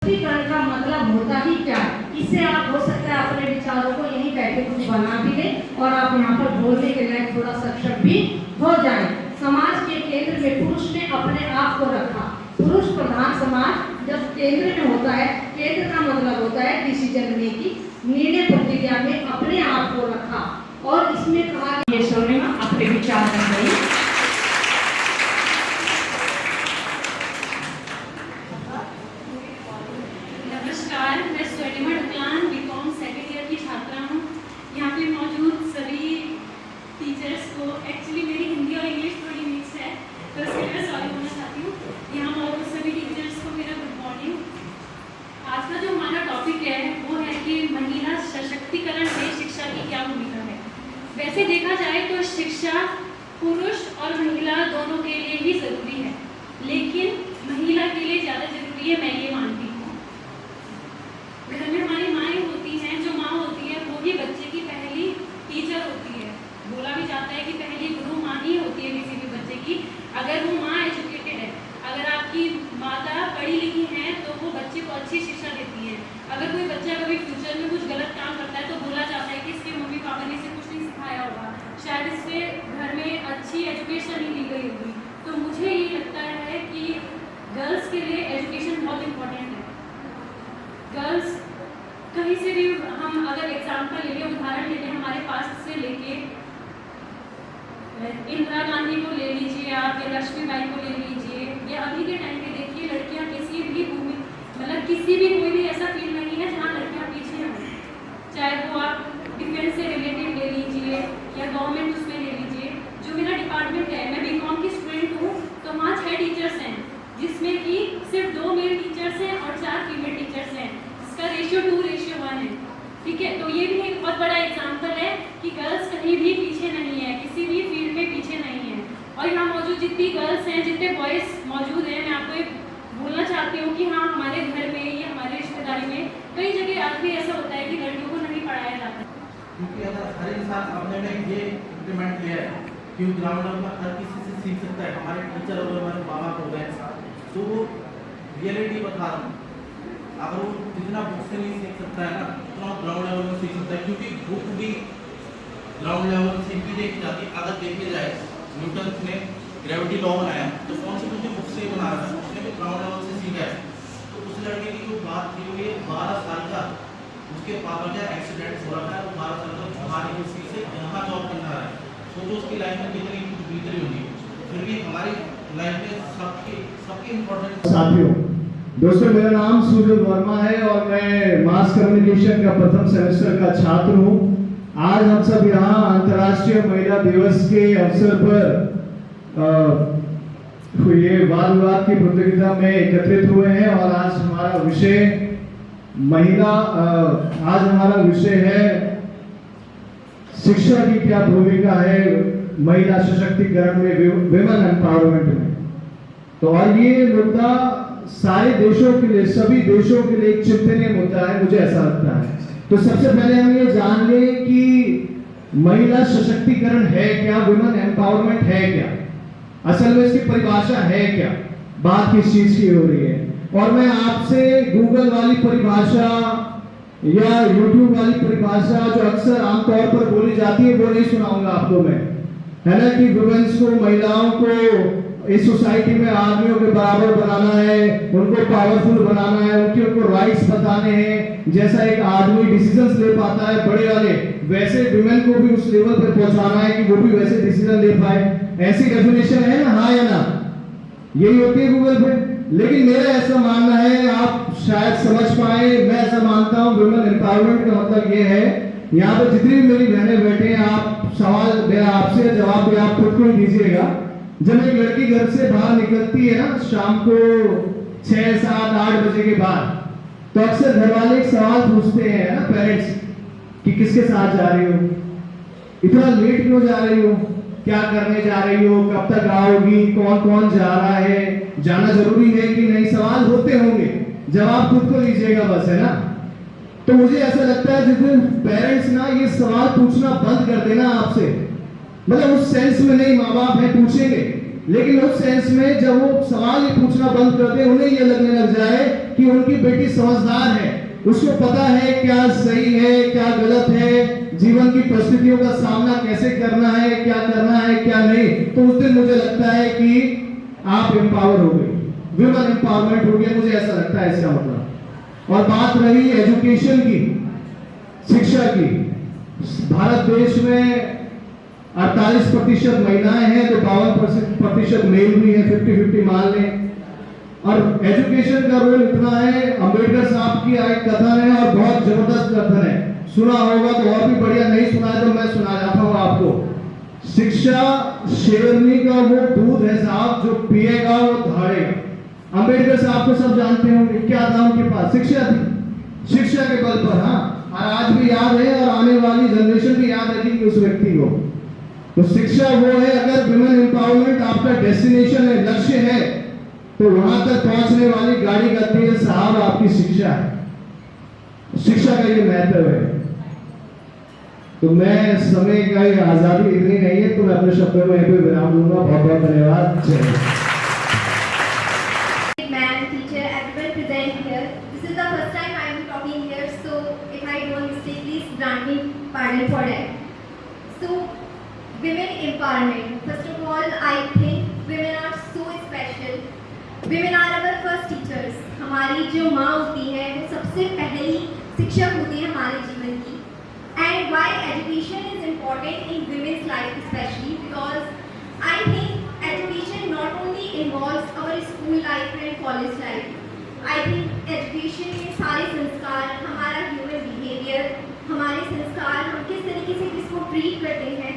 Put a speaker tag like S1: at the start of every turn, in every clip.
S1: सशक्तिकरण का मतलब होता ही क्या है? इससे आप हो सकता है अपने विचारों को यहीं बैठे कुछ बना भी लें और आप यहाँ पर बोलने के लायक थोड़ा सक्षम भी हो जाए। समाज के केंद्र में पुरुष ने अपने आप को रखा। पुरुष प्रधान समाज जब केंद्र में होता है, केंद्र का मतलब होता है डिसीजन मेकिंग, निर्णय प्रक्रिया में अपने आप को रखा। और इसमें कहा ये स्वर्णिमा अपने विचार रख रही।
S2: नमस्कार, मैं स्वर्णिमा ढुकलान बीकॉम सेकेंड ईयर की छात्रा हूँ। यहाँ पे मौजूद सभी टीचर्स को, एक्चुअली मेरी हिंदी और इंग्लिश थोड़ी मिक्स है तो उसके लिए मैं सॉरी बोलना चाहती हूँ। यहाँ मौजूद सभी टीचर्स को मेरा गुड मॉर्निंग। आज का जो हमारा टॉपिक है वो है कि महिला सशक्तिकरण में शिक्षा की क्या भूमिका है। वैसे देखा जाए तो शिक्षा पुरुष और महिला दोनों के लिए ही ज़रूरी है, लेकिन महिला के लिए ज़्यादा ज़रूरी है, मैं ये मानती हूँ। घर में हमारी माएँ होती हैं, जो माँ होती है वो ही बच्चे की पहली टीचर होती है। बोला भी जाता है कि पहली गुरु माँ ही होती है किसी भी बच्चे की। अगर वो माँ एजुकेटेड है, अगर आपकी माता पढ़ी लिखी हैं तो वो बच्चे को अच्छी शिक्षा देती है। अगर कोई बच्चा कभी फ्यूचर में कुछ गलत काम करता है तो बोला जाता है कि इसके मम्मी पापा ने इसे कुछ नहीं सिखाया होगा, शायद इससे घर में अच्छी एजुकेशन ही दी गई होगी। तो मुझे ये लगता है कि गर्ल्स के लिए एजुकेशन बहुत इम्पोर्टेंट है। गर्ल्स कहीं से भी, हम अगर एग्जाम्पल ले लें, उदाहरण ले लें, हमारे पास से लेके इंदिरा गांधी को ले लीजिए आप, या लक्ष्मीबाई को ले लीजिए, या अभी के टाइम पे देखिए लड़कियां किसी भी भूमि, मतलब किसी भी कोई भी ऐसा फील्ड नहीं है जहाँ लड़कियां पीछे हों। चाहे वो आप डिफेंस से रिलेटेड ले लीजिए या गवर्नमेंट उसमें ले लीजिए। जो मेरा डिपार्टमेंट है, मैं बीकॉम की स्टूडेंट हूँ, तो वहाँ 6 टीचर्स हैं, जिसमें कि सिर्फ 2 मेल टीचर्स हैं और 4 फीमेल टीचर्स हैं, जिसका रेशियो 2:1 है। ठीक है, तो ये भी एक बहुत बड़ा एग्जाम्पल है कि गर्ल्स कहीं भी पीछे नहीं है, किसी भी फील्ड में पीछे नहीं है। और यहाँ मौजूद जितनी गर्ल्स हैं, जितने बॉयज़ मौजूद हैं, मैं आपको एक बोलना चाहती हूँ कि हाँ, हमारे घर में या हमारे रिश्तेदारी में कई जगह आज भी ऐसा होता है कि लड़कियों को नहीं पढ़ाया जाता।
S3: क्योंकि अगर हर इंसान अपने में ये इम्प्लीमेंट किया है कि ग्राउंड लेवल में हर किसी से सीख सकता है, हमारे टीचर हो गए, हमारे माँ बाप हो गए, तो वो रियलिटी बता रहा हूँ। अगर वो जितना बुक से नहीं सीख सकता है ना, उतना ग्राउंड लेवल में सीख सकता है, क्योंकि बुक भी ग्राउंड लेवल से भी देखी जाती है। अगर देखी जाए, न्यूटन ने ग्रेविटी लॉ बनाया तो कौन सी मुझे बुक से बना रहा था, उसने भी ग्राउंड लेवल से सीखा है। तो उस लड़के की जो बात थी, वो ये 12 साल का उसके पापा का एक्सीडेंट हो रहा है, वो 12 साल का हमारी किसी से यहाँ जॉब करना है। सोचो उसकी लाइफ में कितनी कुछ बीत रही होगी। फिर भी हमारी लाइफ में सबकी इम्पोर्टेंट।
S4: साथियों, दोस्तों, मेरा नाम सूर्य वर्मा है और मैं मास कम्युनिकेशन का प्रथम सेमेस्टर का छात्र हूँ। आज हम सब यहाँ अंतर्राष्ट्रीय महिला दिवस के अवसर पर ये वाद विवाद की प्रतियोगिता में एकत्रित हुए हैं और आज हमारा विषय आज हमारा विषय है शिक्षा की क्या भूमिका है महिला सशक्तिकरण में, विमेन एम्पावरमेंट में। तो और ये मुद्दा सारे देशों के लिए, सभी देशों के लिए एक चिंतनीय मुद्दा है, मुझे ऐसा लगता है। तो सबसे पहले हम ये जान लें कि महिला सशक्तिकरण है क्या, वुमेन एम्पावरमेंट है क्या, असल में इसकी परिभाषा है क्या, बात किस चीज की हो रही है। और मैं आपसे गूगल वाली परिभाषा या यूट्यूब वाली परिभाषा जो अक्सर आमतौर पर बोली जाती है वो नहीं सुनाऊंगा आपको मैं, है ना, कि वुमेन्स को, महिलाओं को इस सोसाइटी में आदमियों के बराबर बनाना है, उनको पावरफुल बनाना है, उनको राइट्स बताने हैं। जैसा एक आदमी डिसीजंस ले पाता है बड़े वाले, वैसे विमेन को भी उस लेवल पर पहुंचाना है कि वो भी वैसे डिसीजन ले पाए। ऐसी डेफिनेशन है ना, हाँ या ना, यही होती है गूगल पे। लेकिन मेरा ऐसा मानना है, आप शायद समझ पाए, मैं ऐसा मानता हूँ, वुमेन एम्पावरमेंट का मतलब ये है, यहाँ पे जितनी भी मेरी बहनें बैठे हैं, आप सवाल मेरा आपसे, जवाब भी आप खुद को ही दीजिएगा। जब एक लड़की घर से बाहर निकलती है ना, शाम को 6, 7, 8 बजे के बाद, तो अक्सर घर वाले एक सवाल पूछते हैं ना, पेरेंट्स, कि किसके साथ जा रही हो, इतना लेट क्यों जा रही हो, क्या करने जा रही हो, कब तक आओगी, कौन कौन जा रहा है, जाना जरूरी है कि नहीं, सवाल होते होंगे, जवाब खुद को दीजिएगा बस, है ना। तो मुझे ऐसा लगता है जिस दिन पेरेंट्स ना ये सवाल पूछना बंद कर देना आपसे, मतलब उस सेंस में नहीं, माँ बाप है पूछेंगे, लेकिन उस सेंस में जब वो सवाल ही पूछना बंद कर दे, उन्हें ये लगने लग जाए कि उनकी बेटी समझदार है, उसको पता है क्या सही है क्या गलत है, जीवन की परिस्थितियों का सामना कैसे करना है, क्या करना है क्या नहीं, तो उस दिन मुझे लगता है कि आप एम्पावर हो गए, विमेन एम्पावरमेंट हो गया, मुझे ऐसा लगता है इसका मतलब। और बात रही एजुकेशन की, शिक्षा की, भारत देश में 48% महिलाएं हैं तो 52% मेल भी है, 50-50 मान लें। और एजुकेशन का रोल इतना है, अंबेडकर साहब की एक कथन है और बहुत जबरदस्त कथन है, सुना होगा तो और भी बढ़िया, नहीं सुना है तो मैं सुना जाता हूँ आपको। शिक्षा शेरनी का वो दूध है साहब, जो पिएगा वो धाड़ेगा। अंबेडकर साहब को सब जानते होंगे, क्या था उनके पास? शिक्षा थी, शिक्षा के बल पर। हाँ, और आज भी याद है और आने वाली जनरेशन भी याद रखेगी उस व्यक्ति को। तो शिक्षा वो है, अगर विमेन एम्पावरमेंट आपका डेस्टिनेशन है, लक्ष्य है, तो वहां तक पहुंचने वाली गाड़ी का तेल साहब आपकी शिक्षा है। शिक्षा का ये महत्व है। तो मैं समय का ये आजादी इतनी नहीं है, तो मैं अपने शब्दों में यहीं पे विराम दूंगा। बहुत बहुत धन्यवाद। जय Hind.
S5: Ma'am, teacher, everyone present here. This is the first time I am talking here, so if I do a mistake, please grant me pardon for that. So, women empowerment. First of all, I think women are so special. Women are our first teachers. हमारी जो माँ होती है वो सबसे पहली शिक्षक होती है हमारे जीवन की. And why education is important in women's life especially, because I think education not only involves our school life and college life. I think education में सारे संस्कार, हमारा human behavior, हमारे संस्कार, हम किस तरीके से किसको ट्रीट करते हैं,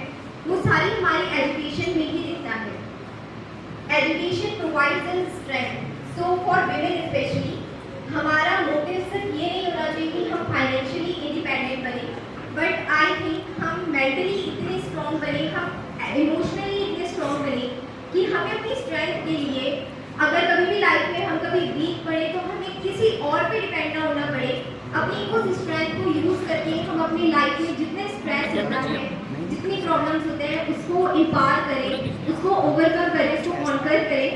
S5: वो सारी हमारी एजुकेशन में ही दिखता है. Education provides us strength. So for women especially, हमारा मोटिव सिर्फ ये नहीं होना चाहिए कि हम फाइनेंशियली इंडिपेंडेंट बने, बट आई थिंक हम मेंटली इतने स्ट्रॉन्ग बने, हम इमोशनली इतने स्ट्रॉन्ग बने कि हमें अपनी स्ट्रेंथ के लिए, अगर कभी भी लाइफ में हम कभी वीक पड़े तो हमें किसी और पे डिपेंड ना होना पड़े. अपनी उस स्ट्रेंथ को यूज़ करके हम अपनी लाइफ में जितने स्ट्रेस होता है, जितनी प्रॉब्लम्स होते हैं, उसको इम्पार करें, उसको ओवरकम करें, उसको कॉन्कर करें.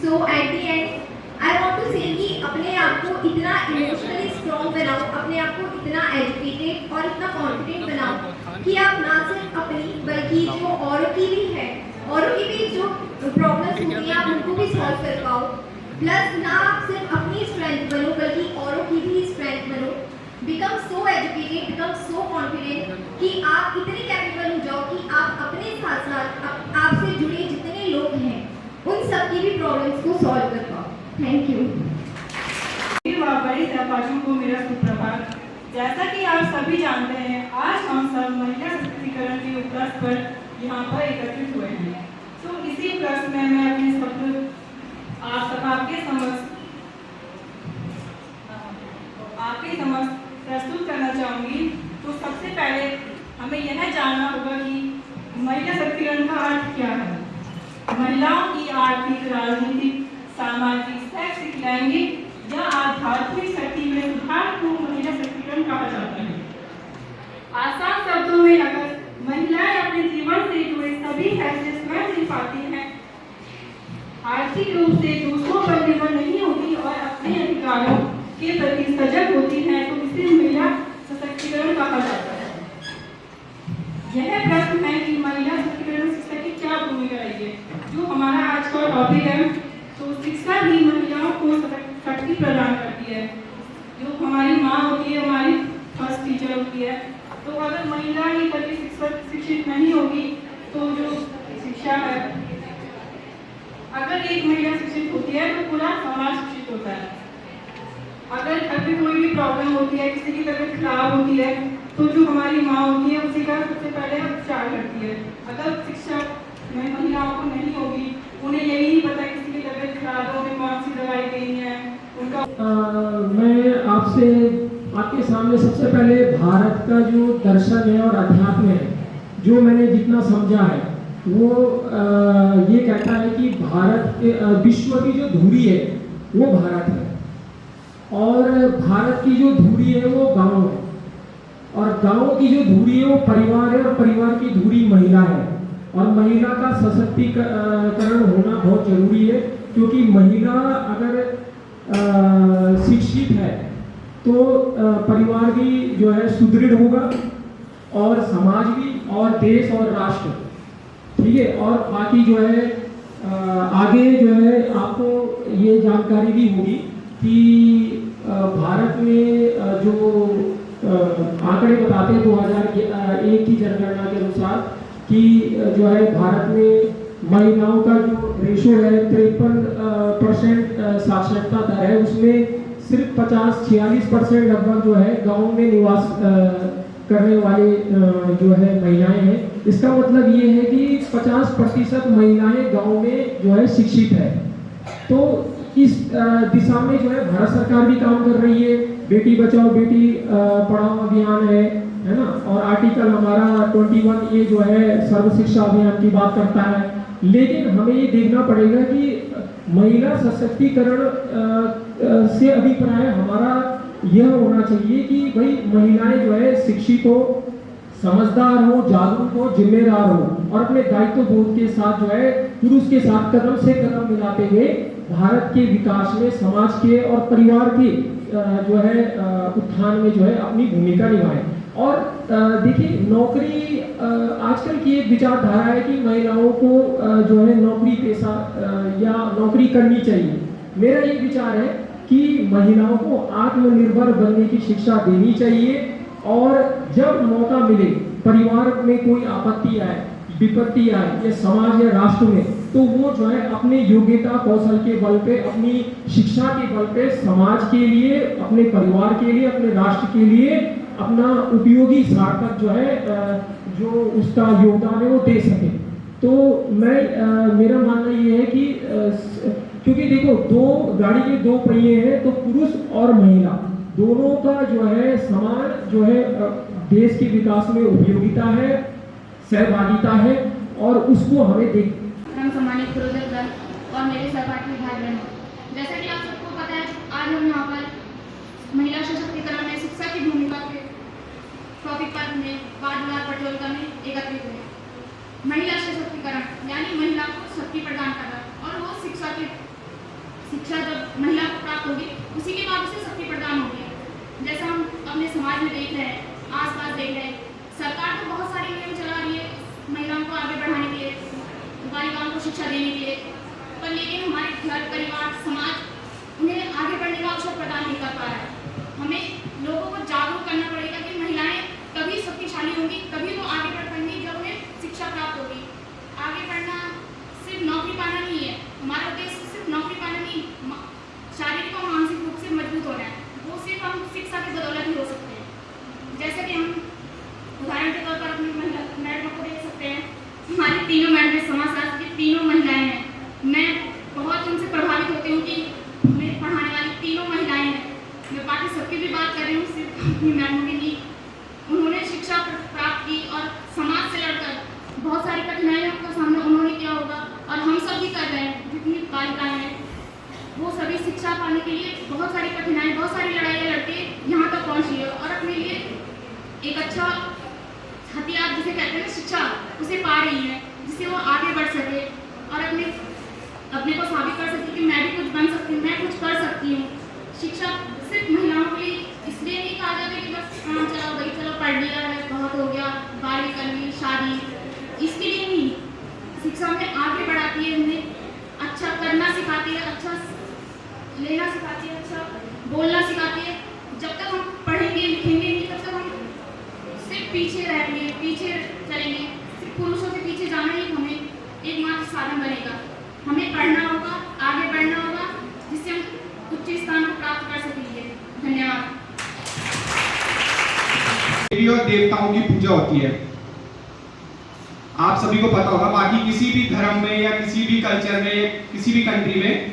S5: So at the end I want to say कि अपने आप को इतना इमोशनली स्ट्रॉन्ग बनाओ, अपने आप को इतना एजुकेटेड और इतना कॉन्फिडेंट बनाओ कि आप ना सिर्फ अपनी बल्कि जो औरों की भी है, औरों की भी जो प्रॉब्लम्स होती हैं आप उनको भी सॉल्व कर पाओ. प्लस ना आप सिर्फ अपनी स्ट्रेंथ बनो बल्कि औरों की भी स्ट्रेंथ बनो. Become so educated, become so confident कि आप इतने कैपेबल हो जाओ कि आप अपने साथ साथ आपसे जुड़े जितने लोग हैं उन सब की भी प्रॉब्लम्स को सॉल्व कर पाओ. Thank you.
S6: बड़े सहपाठियों को मेरा सुप्रभात. जैसा कि आप सभी जानते हैं, आज हम सब महिला सशक्तिकरण के उपलक्ष्य पर यहाँ पर एकत्रित हुए हैं. तो इसी उपलक्ष्य में मैं अपने शब्द आपके समक्ष प्रस्तुत करना चाहूँगी. तो सबसे पहले हमें यह जानना होगा कि महिला सशक्तिकरण का अर्थ क्या है. महिलाओं की आर्थिक, राजनीतिक, सामाजिक, शैक्षिक, लैंगिक या आध्यात्मिक शक्ति में सुधार को महिला सशक्तिकरण कहा जाता है. आसान शब्दों में अगर महिलाएं अपने जीवन से जुड़े सभी फैसले स्वयं ले पाती हैं, आर्थिक रूप से दूसरों पर निर्भर नहीं होती और अपने अधिकारों के प्रति सजग होती हैं, तो इसे महिला सशक्तिकरण कहा जाता है. यह प्रश्न है कि महिला सशक्तिकरण शिक्षा की क्या भूमिका रही है, जो हमारा आज का टॉपिक है. तो शिक्षा ही महिलाओं को शक्ति प्रदान करती है. जो हमारी माँ होती है, हमारी फर्स्ट टीचर होती है. तो अगर महिला ही कभी शिक्षित नहीं होगी तो जो शिक्षा है, अगर एक महिला शिक्षित होती है तो पूरा समाज शिक्षित होता है. अगर घर में कोई भी प्रॉब्लम होती है, किसी की तबीयत खराब होती है, तो जो हमारी माँ होती है उसी का सबसे पहले उपचार करती है. अगर शिक्षा में महिलाओं को नहीं होगी, उन्हें यही नहीं पता किसी की तबीयत खराब हो, उन्हें कौन सी दवाई देनी है, उनका
S7: मैं आपके सामने सबसे पहले भारत का जो दर्शन है और अध्यात्म है, जो मैंने जितना समझा है, वो ये कहता है कि भारत के विश्व की जो धुरी है वो भारत है, और भारत की जो धुरी है वो गांव है, और गांव की जो धुरी है वो परिवार है, और परिवार की धुरी महिला है. और महिला का सशक्तिकरण होना बहुत जरूरी है, क्योंकि महिला अगर शिक्षित है तो परिवार भी जो है सुदृढ़ होगा, और समाज भी, और देश और राष्ट्र, ठीक है। और बाकी जो है आगे जो है आपको ये जानकारी भी होगी कि भारत में जो आंकड़े बताते हैं 2001 की जनगणना के अनुसार कि जो है भारत में महिलाओं का जो रेशो है 53% साक्षरता दर है, उसमें सिर्फ 50-46% लगभग जो है गांव में निवास करने वाले जो है महिलाएं हैं। इसका मतलब ये है कि 50% महिलाएं गांव में जो है शिक्षित है। तो इस दिशा में जो है भारत सरकार भी काम कर रही है, बेटी बचाओ बेटी पढ़ाओ अभियान है ना। और आर्टिकल हमारा 21A जो है सर्व शिक्षा अभियान की बात करता है। लेकिन हमें ये देखना पड़ेगा कि महिला सशक्तिकरण से अभिप्राय हमारा यह होना चाहिए कि भाई महिलाएं जो है शिक्षित हो, समझदार हो, जागरूक हो, जिम्मेदार हो, और अपने दायित्व बोध के साथ जो है पुरुष के साथ कदम से कदम मिलाते हुए भारत के विकास में, समाज के और परिवार के जो है उत्थान में जो है अपनी भूमिका निभाएं। और देखिए नौकरी आजकल की एक विचारधारा है कि महिलाओं को जो है नौकरी पेशा या नौकरी करनी चाहिए। मेरा ये विचार है कि महिलाओं को आत्मनिर्भर बनने की शिक्षा देनी चाहिए, और जब मौका मिले परिवार में कोई आपत्ति आए, विपत्ति आए या समाज या राष्ट्र में, तो वो जो है अपने योग्यता कौशल के बल पे, अपनी शिक्षा के बल पे समाज के लिए, अपने परिवार के लिए, अपने राष्ट्र के लिए अपना उपयोगी सार्थक जो है जो उसका योगदान है वो दे सके। तो मैं मेरा मानना ये है कि क्योंकि देखो गाड़ी के दो पहिए हैं, तो पुरुष और महिला दोनों का जो है समान जो है देश के विकास में उपयोगिता है, सहभागिता है, और उसको हमें देख
S8: सम्मानित गुरुजन और मेरे सहपाठी भाई बहन, जैसा कि आप सबको पता है आज हम यहाँ पर महिला सशक्तिकरण में शिक्षा की भूमिका के टॉपिक पर में वाद प्रतियोगिता में एकत्रित हुए। महिला सशक्तिकरण यानी महिला को शक्ति प्रदान करना, और वो शिक्षा जब महिला को प्राप्त होगी उसी के बाद उसे शक्ति प्रदान होगी। जैसा हम अपने समाज में देख रहे हैं, आसपास देख रहे हैं, सरकार तो बहुत सारी नियम चला रही है महिलाओं को आगे बढ़ाने के लिए, बालिकाओं को शिक्षा देने के लिए, पर लेकिन हमारे घर परिवार समाज उन्हें आगे बढ़ने का अवसर प्रदान नहीं कर पा रहा है। हमें लोगों को जागरूक करना पड़ेगा कि महिलाएं तभी शक्तिशाली होंगी, तभी वो आगे बढ़ पाएंगी जब उन्हें शिक्षा प्राप्त होगी। आगे बढ़ना सिर्फ नौकरी पाना नहीं है, हमारा उद्देश्य सिर्फ नौकरी पाना नहीं, शारीरिक और मानसिक रूप से मजबूत होना है। वो सिर्फ हम शिक्षा की बदौलत ही हो सकते हैं। जैसे कि हम उदाहरण के तौर पर अपनी मैडम को देख सकते हैं, हमारी तीनों मैडम समाजशास्त्र की तीनों महिलाएं हैं। मैं बहुत उनसे प्रभावित होती हूँ कि मेरे पढ़ाने वाली तीनों महिलाएं हैं। मैं बाकी सबकी भी बात कर रही हूँ, सिर्फ अपनी मैडमों की नहीं। उन्होंने शिक्षा प्राप्त की और समाज से लड़कर बहुत सारी कठिनाइयों का सामना उन्होंने किया होगा, और हम सब भी कर रहे हैं। जितनी बालिकाएं हैं वो सभी शिक्षा पाने के लिए बहुत सारी कठिनाई, बहुत सारी लड़ाइयाँ लड़के यहाँ तक पहुँची है, और अपने लिए एक अच्छा हथियार जिसे कहते हैं शिक्षा, उसे पा रही है, जिससे वो आगे बढ़ सके और अपने को साबित कर सके कि मैं भी कुछ बन सकती हूँ, मैं कुछ कर सकती हूँ। शिक्षा सिर्फ महिलाओं के लिए इसलिए नहीं कहा जाता कि बस हाँ चलो भाई चलो पढ़ लिया है बहुत हो गया, 12वीं कर ली शादी, इसके लिए नहीं। शिक्षा में आगे बढ़ाती है, हमें अच्छा करना सिखाती है, अच्छा लेना सिखाती है, अच्छा बोलना सिखाती है। जब तक हम पढ़ेंगे लिखेंगे नहीं तब तक हम सिर्फ पीछे रहेंगे, पीछे चलेंगे। सिर्फ पुरुषों के पीछे जाना ही हमें एकमात्र साधन बनेगा। हमें पढ़ना होगा, आगे बढ़ना होगा, जिससे हम उच्च स्थान को प्राप्त कर सकेंगे। धन्यवाद।
S9: देवी और देवताओं की पूजा होती है, आप सभी को पता होगा। बाकी किसी भी धर्म में या किसी भी कल्चर में, किसी भी कंट्री में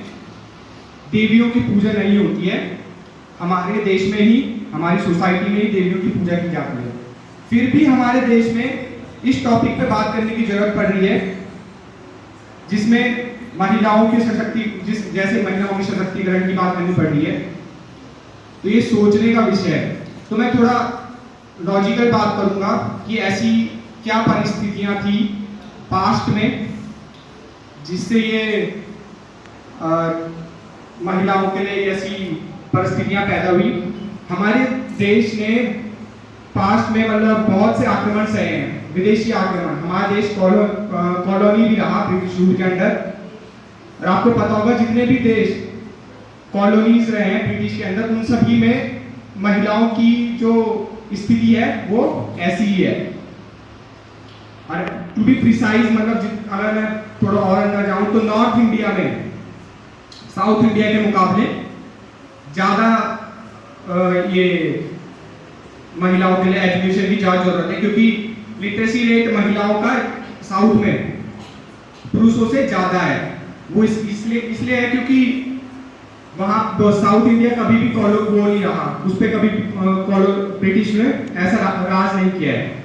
S9: देवियों की पूजा नहीं होती है। हमारे देश में ही, हमारी सोसाइटी में ही देवियों की पूजा की जाती है। फिर भी हमारे देश में इस टॉपिक पे बात करने की जरूरत पड़ रही है, जिसमें महिलाओं की जैसे महिलाओं की सशक्तिकरण की बात करनी पड़ रही है। तो ये सोचने का विषय है। तो मैं थोड़ा लॉजिकल बात करूंगा कि ऐसी क्या परिस्थितियां थी पास्ट में, जिससे ये महिलाओं के लिए ऐसी परिस्थितियां पैदा हुई। हमारे देश ने पास्ट में मतलब बहुत से आक्रमण सहे हैं, विदेशी आक्रमण। हमारा देश कॉलोनी भी रहा ब्रिटिश रूल के अंडर, और आपको पता होगा जितने भी देश कॉलोनीज रहे हैं ब्रिटिश के अंदर, उन सभी में महिलाओं की जो स्थिति है वो ऐसी ही है। और टू बी प्रिसाइज, मतलब अगर मैं थोड़ा और अंदर जाऊं तो नॉर्थ इंडिया में साउथ इंडिया के मुकाबले ज़्यादा ये महिलाओं के लिए एजुकेशन की ज़्यादा जरूरत है, क्योंकि लिटरेसी रेट महिलाओं का साउथ में पुरुषों से ज़्यादा है। वो इसलिए है क्योंकि वहाँ साउथ इंडिया कभी भी वो नहीं रहा, उस पर कभी ब्रिटिश ने ऐसा राज नहीं किया है।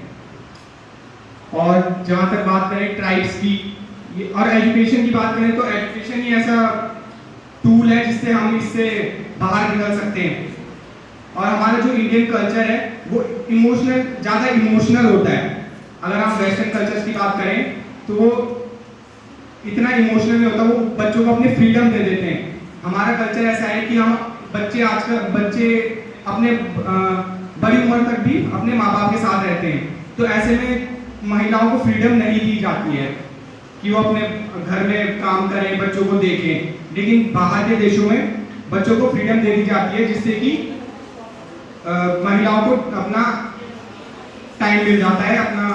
S9: और जहाँ तक बात करें ट्राइब्स की और एजुकेशन की बात करें, तो एजुकेशन ही ऐसा टूल है जिससे हम इससे बाहर निकल सकते हैं। और हमारा जो इंडियन कल्चर है वो ज़्यादा इमोशनल होता है। अगर हम वेस्टर्न कल्चर्स की बात करें तो वो इतना इमोशनल नहीं होता, वो बच्चों को अपने फ्रीडम दे देते हैं। हमारा कल्चर ऐसा है कि हम बच्चे अपने बड़ी उम्र तक भी अपने माँ बाप के साथ रहते हैं, तो ऐसे में महिलाओं को फ्रीडम नहीं दी जाती है कि वो अपने घर में काम करें, बच्चों को देखें। लेकिन बाहर के देशों में बच्चों को फ्रीडम दे दी जाती है, जिससे कि महिलाओं को अपना टाइम मिल जाता है, अपना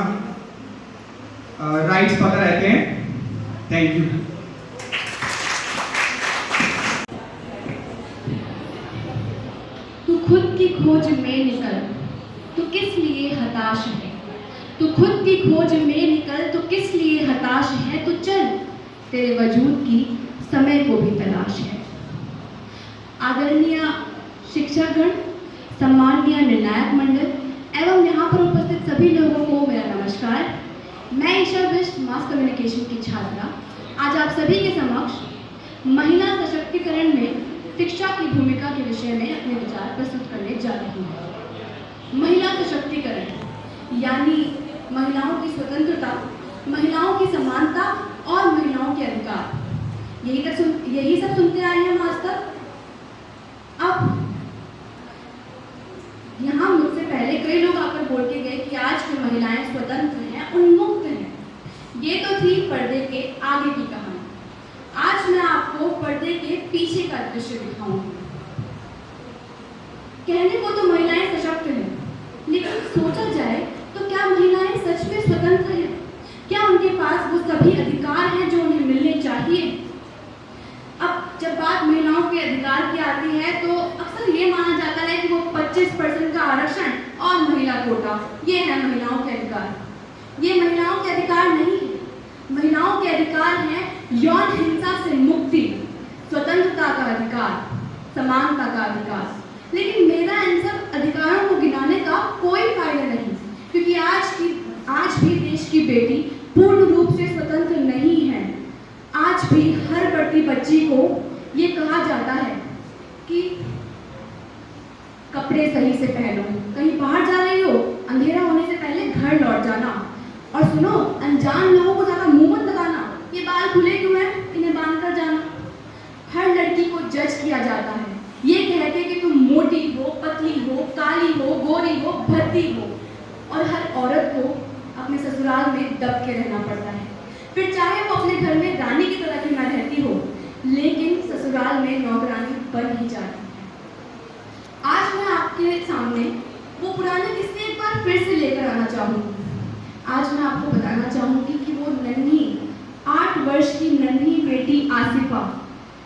S9: राइट्स पता रहते हैं। Thank you.
S8: तू खुद की खोज में निकल, तू किस लिए हताश है। तू खुद की खोज में निकल, तू किस लिए हताश है। तू चल, तेरे वजूद की समय को भी तलाश है। आदरणीय शिक्षकगण, सम्माननीय निर्णायक मंडल एवं यहाँ पर उपस्थित सभी लोगों को मेरा नमस्कार। मैं ईशा बिष्ट, मास कम्युनिकेशन की छात्रा, आज आप सभी के समक्ष महिला सशक्तिकरण में शिक्षा की भूमिका के विषय में अपने विचार प्रस्तुत करने जा रही हूँ। महिला सशक्तिकरण यानी महिलाओं की स्वतंत्रता, महिलाओं की समानता और महिलाओं के अधिकार, यही सब सुनते आए हैं हम आज तक। अब यहाँ मुझसे पहले कई लोग आकर बोल के गए कि आज की महिलाएं स्वतंत्र हैं, उन्मुक्त हैं। ये तो थी पर्दे के आगे की कहानी। आज मैं आपको पर्दे के पीछे का दृश्य दिखाऊंगी। कहने को तो महिलाएं सशक्त हैं, लेकिन सोचा जाए तो क्या महिलाएं सच में स्वतंत्र हैं? क्या उनके पास वो सभी अधिकार हैं जो उन्हें मिलने चाहिए? अब जब बात महिलाओं के अधिकार की आती है तो अक्सर ये माना जाता है कि वो 25% का आरक्षण और महिला कोटा, ये है महिलाओं के अधिकार। ये महिलाओं के अधिकार नहीं है। महिलाओं के अधिकार हैं यौन हिंसा से मुक्ति, स्वतंत्रता का अधिकार, समानता का अधिकार। लेकिन मेरा इन सब अधिकारों को गिनाने का कोई फायदा नहीं, क्योंकि आज भी देश की बेटी पूर्ण रूप से स्वतंत्र नहीं है। आज भी हर बढ़ती बच्ची को ये कहा जाता है कि कपड़े सही से पहनो, कहीं बाहर जा रही हो अंधेरा होने से पहले घर लौट जाना, और सुनो अनजान लोगों को ज़्यादा मुंह मत लगाना, ये बाल खुले क्यों हैं, इन्हें बांध कर जाना। हर लड़की को जज किया जाता है ये कह के कि तुम मोटी हो, पतली हो, काली हो, गोरी हो, भद्दी हो, और हर औरत को अपने ससुराल में दब के रहना पड़ता है। फिर चाहे वो अपने घर में रानी की तरह क्यों न रहती हो, लेकिन ससुराल में नौकरानी बन ही जाती है। आज मैं आपके सामने वो पुराने किस्से एक बार फिर से लेकर आना चाहूँगी। आज मैं आपको बताना चाहूँगी कि वो नन्ही 8 वर्ष की नन्ही बेटी आसिफा,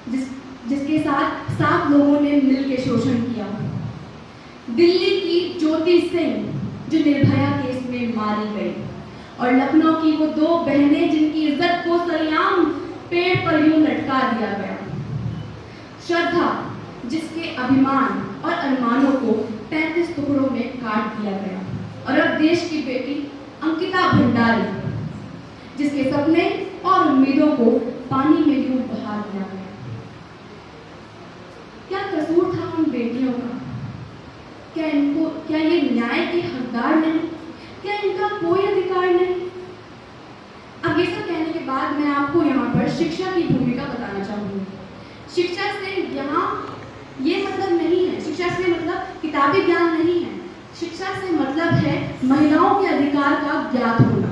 S8: जिसके साथ 7 लोगों ने मिलकर शोषण किया। दिल्ली की ज्योति सिंह जो निर्भया केस में मारी गई, और लखनऊ की वो 2 बहनें जिनकी इज्जत को सरेआम पेड़ पर यूं लटका दिया गया। श्रद्धा जिसके अभिमान और अरमानों को 35 टुकड़ों में काट दिया गया। और अब देश की बेटी अंकिता भंडारी, जिसके सपने और उम्मीदों को पानी में यूं बहा दिया गया। क्या कसूर था उन बेटियों का? क्या ये न्याय के हकदार नहीं? क्या इनका कोई अधिकार नहीं? अब ये सब शिक्षा की भूमिका बताना चाहूँगी। शिक्षा से यहाँ ये मतलब नहीं है, शिक्षा से मतलब किताबी ज्ञान नहीं है। शिक्षा से मतलब है महिलाओं के अधिकार का ज्ञात होना।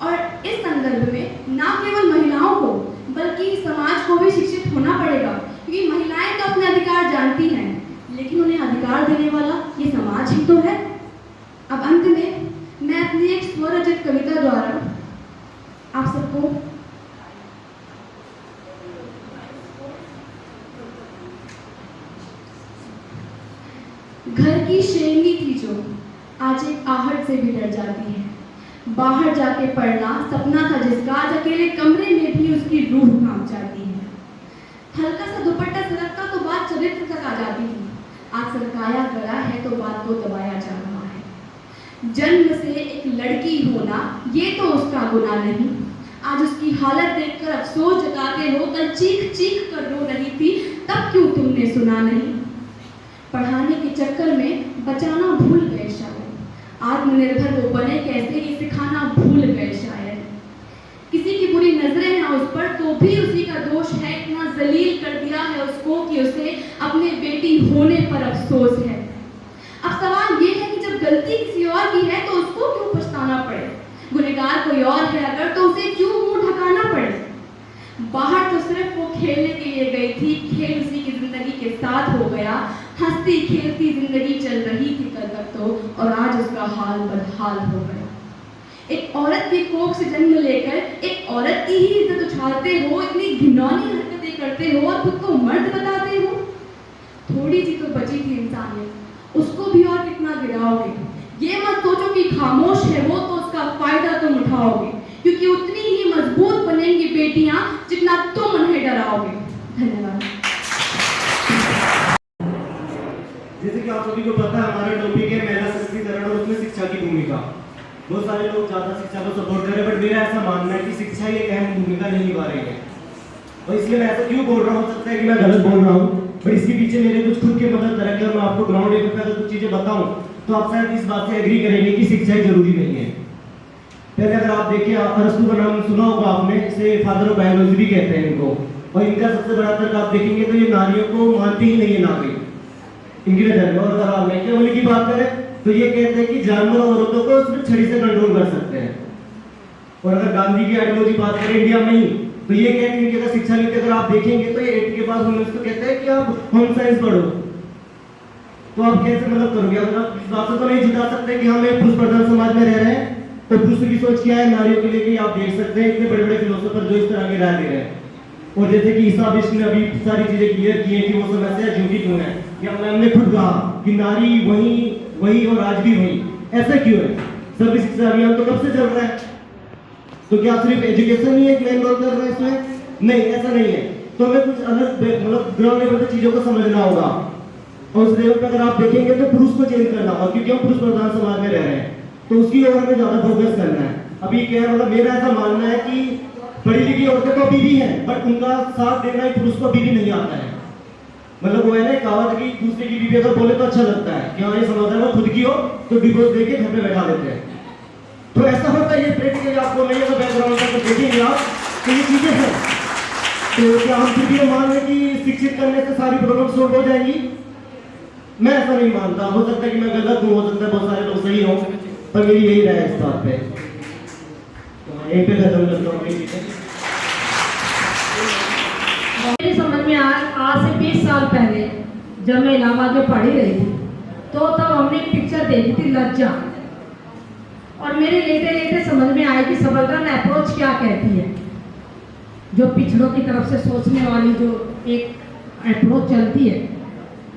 S8: और इस संदर्भ में ना केवल महिलाओं को बल्कि समाज को भी शिक्षित होना पड़ेगा, क्योंकि महिलाएं तो अपने अधिकार जानती हैं, लेकिन उन्हें अधिकार देने वाला ये समाज ही तो है। अब अंत में मैं अपनी एक स्वरचित कविता द्वारा आप सबको घर की शेरनी थी जो आज एक आहट से भी डर जाती है। बाहर जाके पढ़ना सपना था जिसका, आज अकेले कमरे में भी उसकी रूह कांप जाती है। हल्का सा दुपट्टा सरकता तो बात चरित्र तक आ जाती थी, आज सरकाया गया है तो बात को दबाया जा रहा है। जन्म से एक लड़की होना ये तो उसका गुनाह नहीं, आज उसकी हालत देखकर अफसोस जताते हो, कल चीख चीख कर रो रही थी, तब क्यों तुमने सुना नहीं। पढ़ाने के चक्कर में बचाना भूल गए शायद, आत्मनिर्भर वो बने कैसे ये सिखाना भूल गए शायद। किसी की बुरी नजरें हैं उस पर तो भी उसी का दोष है, इतना जलील कर दिया है उसको कि उसे अपने बेटी होने पर अफसोस है। अब सवाल ये है कि जब गलती किसी और की है तो उसको क्यों पछताना पड़े, गुनहगार कोई और है अगर तो उसे क्यों मुंह ढकाना पड़े। बाहर तो सिर्फ वो खेलने के लिए गई थी, खेल उसी की जिंदगी के साथ हो गया, हंसती खेलती जिंदगी चल रही थी कल तक तो, और आज उसका हाल बदहाल हो गया। एक औरत की कोख से जन्म लेकर एक औरत की ही इज्जत उछालते हो, इतनी घिनौनी हरकतें करते हो और खुद को मर्द बताते हो। थोड़ी सी तो बची थी इंसानियत, उसको भी और कितना गिराओगे। ये मत सोचो कि खामोश है वो तो उसका फायदा तुम उठाओगे, क्योंकि उतनी ही मजबूत बनेंगी बेटियां जितना तुम उन्हें डराओगे। धन्यवाद।
S10: जैसे कि आप सभी को पता है हमारा टॉपिक है महिला सशक्तिकरण और उसमें शिक्षा की भूमिका। बहुत सारे लोग ज़्यादा शिक्षा को सपोर्ट कर रहे हैं, बट मेरा ऐसा मानना है कि शिक्षा ही एक अहम भूमिका नहीं निभा रही है। और इसलिए मैं ऐसा क्यों बोल रहा हूँ, हो सकता है कि मैं गलत बोल रहा हूँ, पर इसके पीछे मेरे कुछ खुद के मदद तरह के, और मैं आपको ग्राउंड लेवल पर अगर कुछ चीज़ें बताऊँ तो आप शायद इस बात से एग्री करेंगे कि शिक्षा ही जरूरी नहीं है। पहले अगर आप देखिए, अरस्तु का नाम सुना होगा आपने, इसे फादर ऑफ बायोलॉजी भी कहते हैं इनको, और इनका सबसे बड़ा तर्क आप देखेंगे तो ये नारियों को मानते ही नहीं है नागरिक, इनकी नजर में। और अगर आप मैकियावेली की बात करें तो ये कहते हैं कि जानवर और औरतों को सिर्फ छड़ी से कंट्रोल कर सकते हैं। और अगर गांधी की आइडियोलॉजी बात करें इंडिया में ही, तो ये कहते हैं कि अगर शिक्षा नीति अगर आप देखेंगे तो ये 8 के पास वुमेन्स को कहते हैं कि आप होम साइंस पढ़ो, तो आप कैसे मतलब करोगे। अगर आप इस बात से तो नहीं जिता सकते कि हम एक पुरुष प्रधान समाज में रह रहे हैं, तो पुरुष की सोच क्या है नारियों के लिए, कि आप देख सकते हैं इतने बड़े बड़े फिलोसोफर जो इस तरह की राय दे रहे हैं। और जैसे कि ईसा बिष्ट ने अभी सारी चीजें क्लियर की है कि वो समस्या झूठी क्यों है, या हमने खुद कहा कि नारी वही और आज भी वही, ऐसा क्यों है। सर्व शिक्षा अभियान तो कब से चल रहा है, तो क्या सिर्फ एजुकेशन ही एक मेन रोल कर रहा है इसमें? नहीं, ऐसा नहीं है। तो हमें कुछ अलग मतलब ग्राउंड लेवल पे चीजों को समझना होगा, और उस लेवल पे अगर आप देखेंगे तो पुरुष को चेंज करना होगा, क्योंकि हम पुरुष प्रधान समाज में रह रहे हैं, तो उसकी ओर हमें ज्यादा फोकस करना है। अभी क्या है, मतलब मेरा ऐसा मानना है कि पढ़ी लिखी औरतें तो अभी भी हैं, बट उनका साथ देना ही पुरुष को अभी भी नहीं आता है। मतलब वो है ना कहावत कि दूसरे की बीवी अगर बोले तो अच्छा लगता है कि हाँ ये समझ रहा है, खुद की हो तो डिवोर्स देके घर पे बैठा देते हैं। तो ऐसा होता है, ये प्रैक्टिकली आपको नहीं है तो बैकग्राउंड का देखेंगे आप तो ये चीजें हैं। तो क्या हम फिर भी ये मान लें कि शिक्षित करने से सारी प्रॉब्लम सॉल्व हो जाएंगी? मैं ऐसा नहीं मानता। हो सकता है कि मैं गलत हूँ, हो सकता है बहुत सारे लोग सही हों, पर मेरी यही राय है इस बात पे। तो यहीं पे खत्म करता हूँ।
S1: मेरी समझ में आज से 20 साल पहले जब मैं इलाहाबाद में पढ़ी रही थी, तो तब हमने एक पिक्चर देखी थी लज्जा, और मेरे लेते लेते समझ में आया कि सबल्टन अप्रोच क्या कहती है। जो पिछड़ों की तरफ से सोचने वाली जो एक अप्रोच चलती है,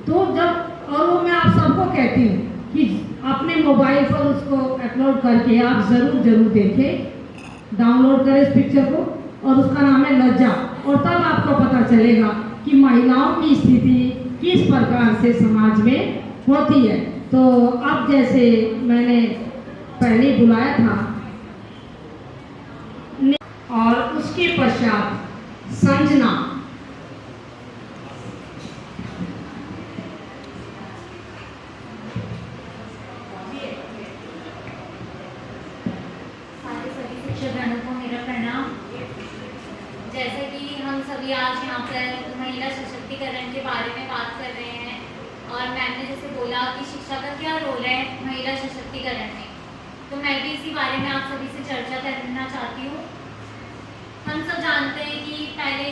S1: तो जब और वो मैं आप सबको कहती हूँ कि अपने मोबाइल पर उसको अपलोड करके आप ज़रूर देखें, डाउनलोड करें इस पिक्चर को, और उसका नाम है लज्जा। और तब आपको पता चलेगा कि महिलाओं की स्थिति किस प्रकार से समाज में होती है। तो अब जैसे मैंने पहले बुलाया था, और उसके पश्चात संजना,
S11: सभी शिक्षकगणों को मेरा प्रणाम। जैसे कि सशक्तिकरण के बारे में बात कर रहे हैं और मैम ने जैसे बोला कि शिक्षा का क्या रोल है महिला सशक्तिकरण में, तो मैं भी इसी बारे में आप सभी से चर्चा करना चाहती हूँ। हम सब जानते हैं कि पहले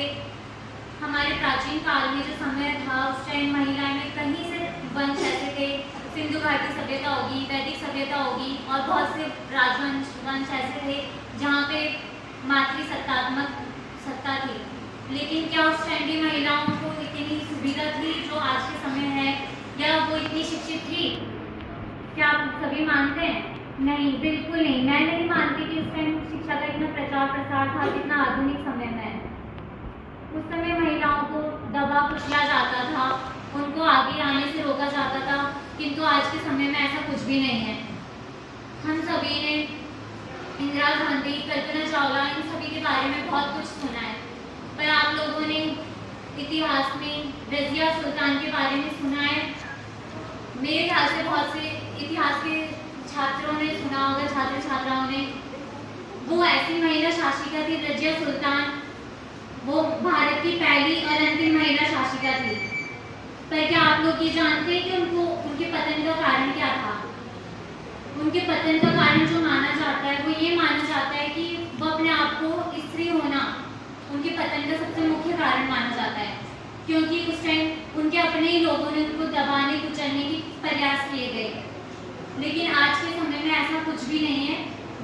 S11: हमारे प्राचीन काल में जो समय था उस टाइम महिलाएं कहीं से वंश ऐसे थे, सिंधु घाटी सभ्यता होगी, वैदिक सभ्यता होगी और बहुत से राजवंश ऐसे थे जहाँ पे मातृसत्तात्मक सत्ता थी। लेकिन क्या उस टाइम भी महिलाओं को इतनी सुविधा थी जो आज के समय है, या वो इतनी शिक्षित थी? क्या आप सभी मानते हैं? नहीं, बिल्कुल नहीं। मैं नहीं मानती कि उस टाइम शिक्षा का इतना प्रचार प्रसार था जितना आधुनिक समय में है। उस समय महिलाओं को दबा कुचला जाता था, उनको आगे आने से रोका जाता था, किंतु आज के समय में ऐसा कुछ भी नहीं है। हम सभी ने इंदिरा गांधी, कल्पना चावला, इन सभी के बारे में बहुत कुछ सुना है, पर आप लोगों ने इतिहास में रज़िया सुल्तान के बारे में सुना है? मेरे ख्याल से बहुत से इतिहास के छात्रों ने सुना होगा, छात्र छात्राओं ने। वो ऐसी महिला शासिका थी रज़िया सुल्तान, वो भारत की पहली और अंतिम महिला शासिका थी। पर क्या आप लोग ये जानते हैं कि उनके पतन का कारण क्या था? उनके पतन का कारण जो माना जाता है वो ये माना जाता है कि वो अपने आप को स्त्री होना उनके पतन का सबसे मुख्य कारण माना जाता है, क्योंकि उस टाइम उनके अपने ही लोगों ने उनको दबाने कुचलने की प्रयास किए गए। लेकिन आज के समय में ऐसा कुछ भी नहीं है।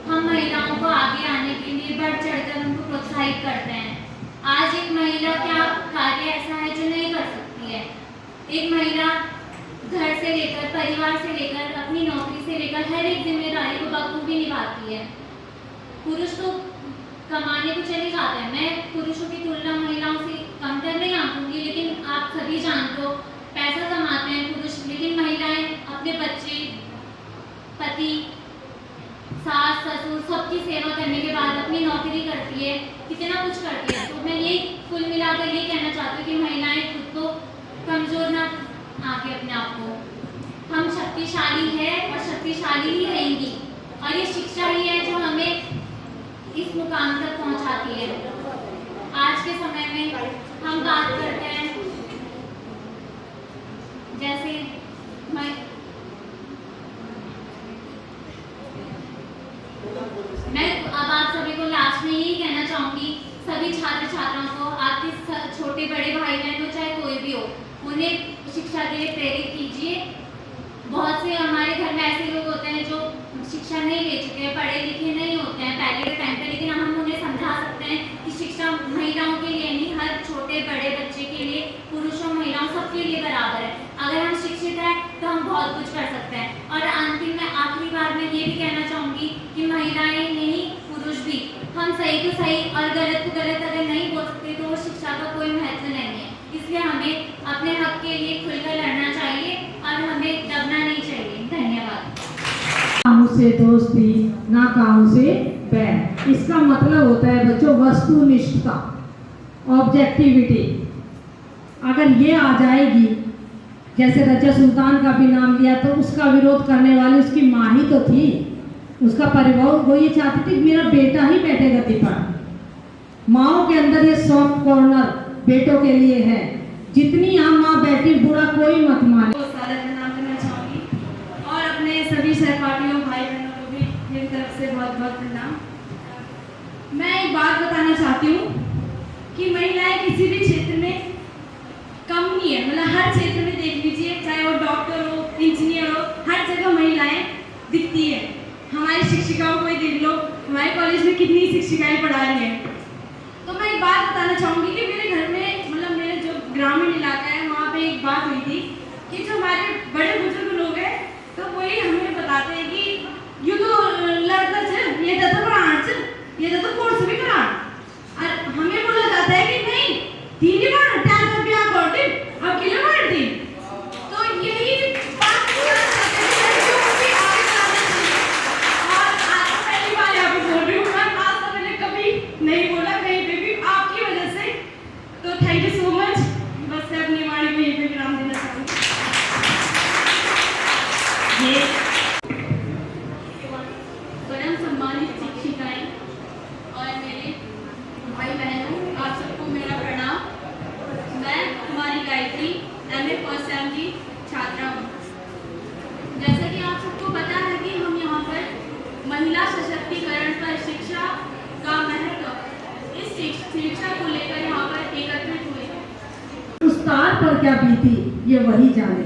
S11: हम महिलाओं को आगे आने के लिए बढ़ चढ़कर उनको प्रोत्साहित करते हैं। आज एक महिला क्या कार्य ऐसा है जो नहीं कर सकती है? एक महिला घर से लेकर, परिवार से लेकर, अपनी नौकरी से लेकर हर एक जिम्मेदारी को बखूबी निभाती है। पुरुष तो कमाने को चले जाते हैं, मैं पुरुषों की तुलना महिलाओं से कम कर नहीं आंकूंगी, लेकिन आप सभी जानते हो पैसा कमाते हैं पुरुष, लेकिन महिलाएं अपने बच्चे, पति, सास ससुर सबकी सेवा करने के बाद अपनी नौकरी करती है, कितना कुछ करती है। तो मैं ये कुल मिलाकर ये कहना चाहती हूँ कि महिलाएं खुद को कमजोर ना आके अपने आप को, हम शक्तिशाली है और शक्तिशाली ही रहेंगी, और ये शिक्षा ही है जो हमें इस मुकाम तक पहुंचाती है। आज के समय में हम बात करते हैं जैसे मैं अब आप सभी को लास्ट में यही कहना चाहूँगी, सभी छात्र छात्राओं को, आपके छोटे बड़े भाई बहन हो चाहे कोई भी हो, उन्हें शिक्षा के लिए प्रेरित कीजिए। बहुत से हमारे घर में ऐसे लोग होते हैं जो शिक्षा नहीं ले चुके हैं, पढ़े लिखे नहीं होते हैं पहले के टाइम पे, लेकिन हम उन्हें समझा सकते हैं कि शिक्षा महिलाओं के लिए नहीं, हर छोटे बड़े बच्चे के लिए, पुरुषों महिलाओं सबके लिए बराबर है। अगर हम शिक्षित हैं तो हम बहुत कुछ कर सकते हैं। और अंतिम में आखिरी बार मैं ये भी कहना चाहूँगी कि महिलाएं नहीं, पुरुष भी, हम सही को सही और गलत को गलत अगर नहीं बोल सकते तो शिक्षा का कोई महत्व नहीं है। इसलिए हमें अपने हक के लिए खुलकर लड़ना चाहिए और हमें दबना नहीं चाहिए। धन्यवाद।
S1: कामों से दोस्ती, ना कामों से बैर। इसका मतलब होता है बच्चों वस्तुनिष्ठता, ऑब्जेक्टिविटी। अगर ये आ जाएगी, जैसे रज़िया सुल्तान का भी नाम लिया, तो उसका विरोध करने वाली उसकी माँ ही तो थी, उसका परिवार। वो ये चाहती थी मेरा बेटा ही बैठे गद्दी पर। माओ के अंदर ये सॉफ्ट कॉर्नर बेटों के लिए है। जितनी यहाँ माँ बैठी, बुरा कोई मत माने।
S12: तो सारा प्रणाम करना चाहूँगी और अपने सभी सहपाठियों भाई बहनों को भी मेरी तरफ से बहुत बहुत प्रणाम। मैं एक बात बताना चाहती हूँ कि महिलाएं किसी भी क्षेत्र में कम नहीं है। मतलब हर क्षेत्र में देख लीजिए, चाहे वो डॉक्टर हो, इंजीनियर हो, हर जगह महिलाएं दिखती है। हमारी शिक्षिकाओं को ही देख लो, हमारे कॉलेज में कितनी शिक्षिकाएं पढ़ा रही हैं। तो मैं एक बात बताना चाहूँगी कि मेरे घर में, मतलब मेरे जो ग्रामीण इलाका है, वहाँ पे एक बात हुई थी कि जो हमारे बड़े बुजुर्ग लोग हैं, तो वही हमें बताते हैं कि यूँ तो लड़का चल, ये तो पढ़ान चल, ये तो कोर्स भी करा। और हमें बोला जाता है कि नहीं, तीन बार टाइम का ब्याह कर दे, अब किलो मार दी। तो यही बात पहली बार यहाँ पे बोल रही हूँ मैं, आज तक मैंने कभी नहीं बोला कहीं पे भी, आपकी वजह से। तो थैंक यू सो मच। बस मैं अपनी वाणी में यहीं पे विराम देना चाहूँगी।
S11: ये परम सम्मानित शिक्षिकाएं और मेरे भाई बहनों, आप सबको मेरा प्रणाम। मैं तुम्हारी गायिका
S1: पर क्या बीती ये वही जाने।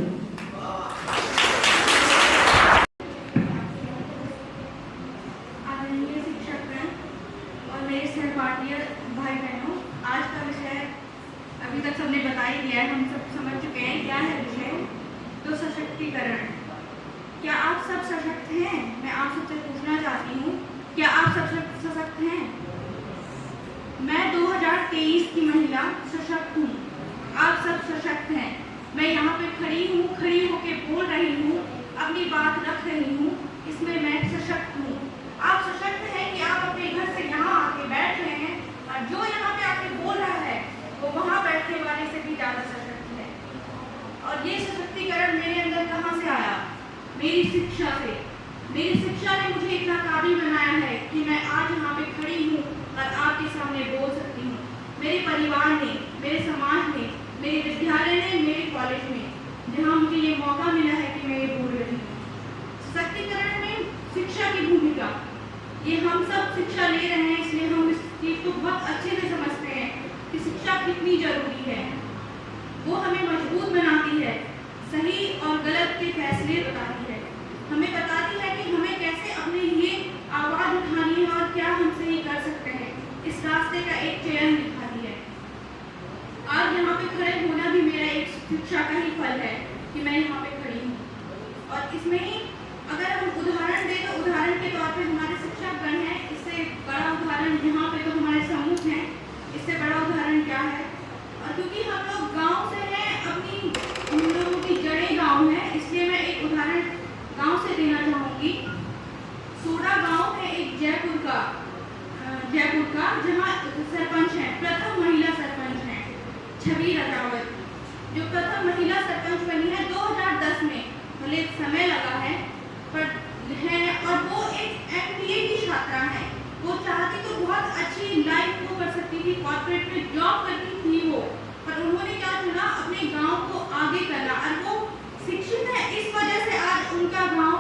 S12: आदरणीय शिक्षकगण और मेरे सहपाठी भाई बहनों, आज का विषय अभी तक सबने बता ही दिया है, हम सब समझ चुके हैं क्या है विषय। तो सशक्तिकरण, क्या आप सब सशक्त हैं? मैं आप सबसे पूछना चाहती हूँ, क्या आप सब सशक्त हैं? मैं 2023 की महिला सशक्त हूँ, आप सब सशक्त हैं। मैं यहाँ पे खड़ी होके बोल रही हूँ, अपनी बात रख रही हूँ, इसमें मैं सशक्त हूँ। आप सशक्त हैं कि आप अपने घर से यहाँ आके बैठ रहे हैं और जो यहाँ पे आपने बोल रहा है वो वहाँ बैठने वाले से भी ज़्यादा सशक्त है। और ये सशक्तिकरण मेरे अंदर कहाँ से आया? मेरी शिक्षा से। मेरी शिक्षा ने मुझे इतना काबिल बनाया है कि मैं आज यहाँ पे खड़ी हूँ और आपके सामने बोल सकती हूँ। मेरे परिवार ने, मेरे समाज ने, मेरे विद्यालय ने, मेरे कॉलेज में, जहाँ मुझे ये मौका मिला है कि मैं ये बोल रही हूँ। सशक्तिकरण में शिक्षा की भूमिका, ये हम सब शिक्षा ले रहे हैं इसलिए हम इस चीज़ को बहुत अच्छे से समझते हैं कि शिक्षा कितनी जरूरी है। वो हमें मजबूत बनाती है, सही और गलत के फैसले बताती है, हमें बताती है कि हमें कैसे अपने लिए आवाज़ उठानी है और क्या हम सही कर सकते हैं। इस रास्ते का एक चयन दिखाती है। आज यहाँ पे खड़े होना भी मेरा एक शिक्षा का ही फल है कि मैं यहाँ पे खड़ी हूँ। और इसमें ही अगर हम उदाहरण दें तो उदाहरण के तौर पे हमारे शिक्षकगण हैं, इससे बड़ा उदाहरण यहाँ पे तो हमारे समूह हैं, इससे बड़ा उदाहरण क्या है? और क्योंकि हम लोग गांव से हैं, हम लोगों की जड़ें गांव है, इसलिए मैं एक उदाहरण गांव से देना चाहूँगी। सोडा गांव है एक जयपुर का जहाँ सरपंच हैं, प्रथम महिला सरपंच हैं छवि राजावत, जो प्रथम महिला सरपंच बनी है 2010 में। भले समय लगा है पर है, और वो एक MBA की छात्रा है। वो चाहती तो बहुत अच्छी लाइफ वो कर सकती थी, कॉर्पोरेट में जॉब करती थी वो, पर उन्होंने क्या चुना? अपने गांव को आगे करना। और वो शिक्षित है, इस वजह से आज उनका गांव